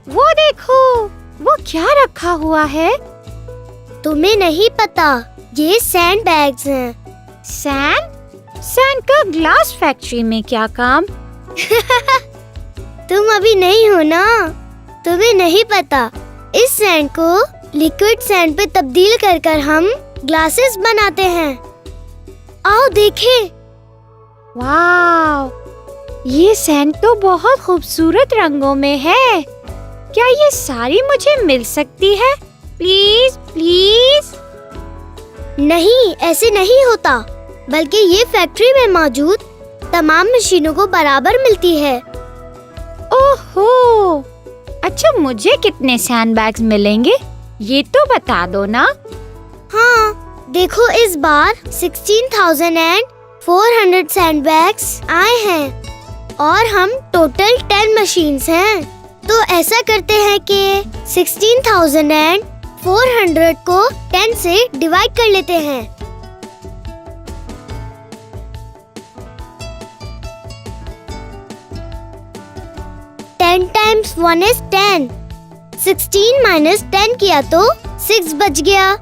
वो देखो, वो क्या रखा हुआ है? तुम्हें नहीं पता, ये सैंड बैग्स हैं। सैंड का ग्लास फैक्ट्री में क्या काम? तुम अभी नहीं हो ना, तुम्हें नहीं पता। इस सैंड को लिक्विड सैंड पे तब्दील कर हम ग्लासेस बनाते हैं। आओ देखें। वाव, ये सैंड तो बहुत खूबसूरत रंगों में है। क्या ये सारी मुझे मिल सकती है? Please please. नहीं, ऐसे नहीं होता, बल्कि ये फैक्ट्री में मौजूद तमाम मशीनों को बराबर मिलती है। ओहो, अच्छा मुझे कितने सैंड बैग्स मिलेंगे ये तो बता दो ना। हाँ, देखो इस बार 16,400 सैंड बैग्स आए हैं और हम टोटल 10 मशीन्स हैं। तो ऐसा करते हैं कि 16,400 को 10 से डिवाइड कर लेते हैं। Ten times 1 is 10। 16 माइनस 10 किया तो 6 बच गया।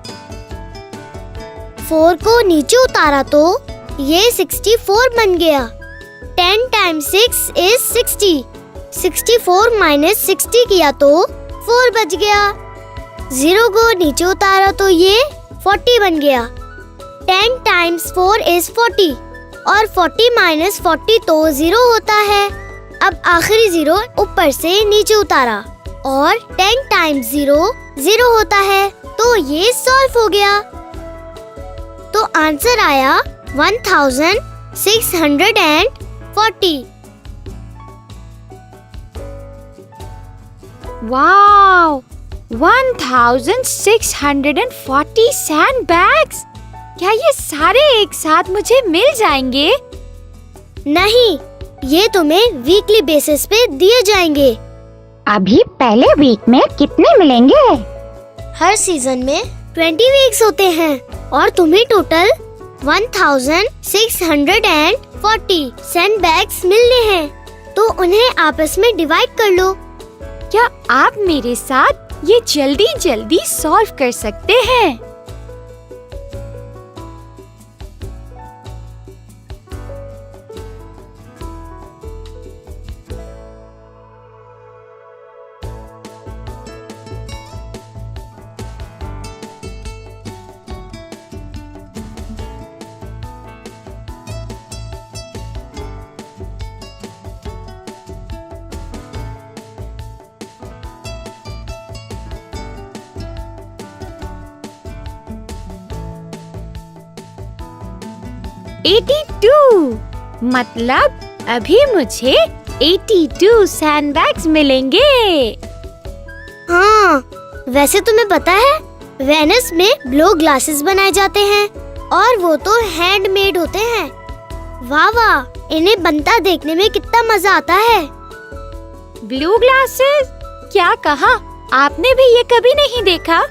4 को नीचे उतारा तो ये 64 बन गया। 10 टाइम्स 6 is 60। 64 माइनस 60 किया तो 4 बच गया। 0 को नीचे उतारा तो ये 40 बन गया। 10 टाइम्स 4 is 40 और 40 माइनस 40 तो 0 होता है। अब आखिरी 0 ऊपर से नीचे उतारा और 10 टाइम्स 0 0 होता है, तो ये सॉल्व हो गया। तो आंसर आया 1640। वाव, 1640 सैंड बैग्स। क्या ये सारे एक साथ मुझे मिल जाएंगे? नहीं, ये तुम्हें वीकली बेसिस पे दिए जाएंगे। अभी पहले वीक में कितने मिलेंगे? हर सीजन में 20 वीक्स होते हैं और तुम्हें टोटल 1640 सैंड बैग्स मिलने हैं। तो उन्हें आपस में डिवाइड कर लो। क्या आप मेरे साथ ये जल्दी जल्दी सॉल्व कर सकते हैं? मतलब अभी मुझे 82 सैंड बैग्स मिलेंगे। हाँ, वैसे तुम्हें पता है वेनिस में ब्लो ग्लासेस बनाए जाते हैं और वो तो हैंडमेड होते हैं। वाह वाह, इन्हें बनता देखने में कितना मजा आता है। Blue glasses? क्या कहा? आपने भी ये कभी नहीं देखा?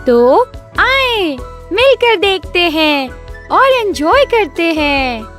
तो आए मिलकर देखते हैं और एंजॉय करते हैं।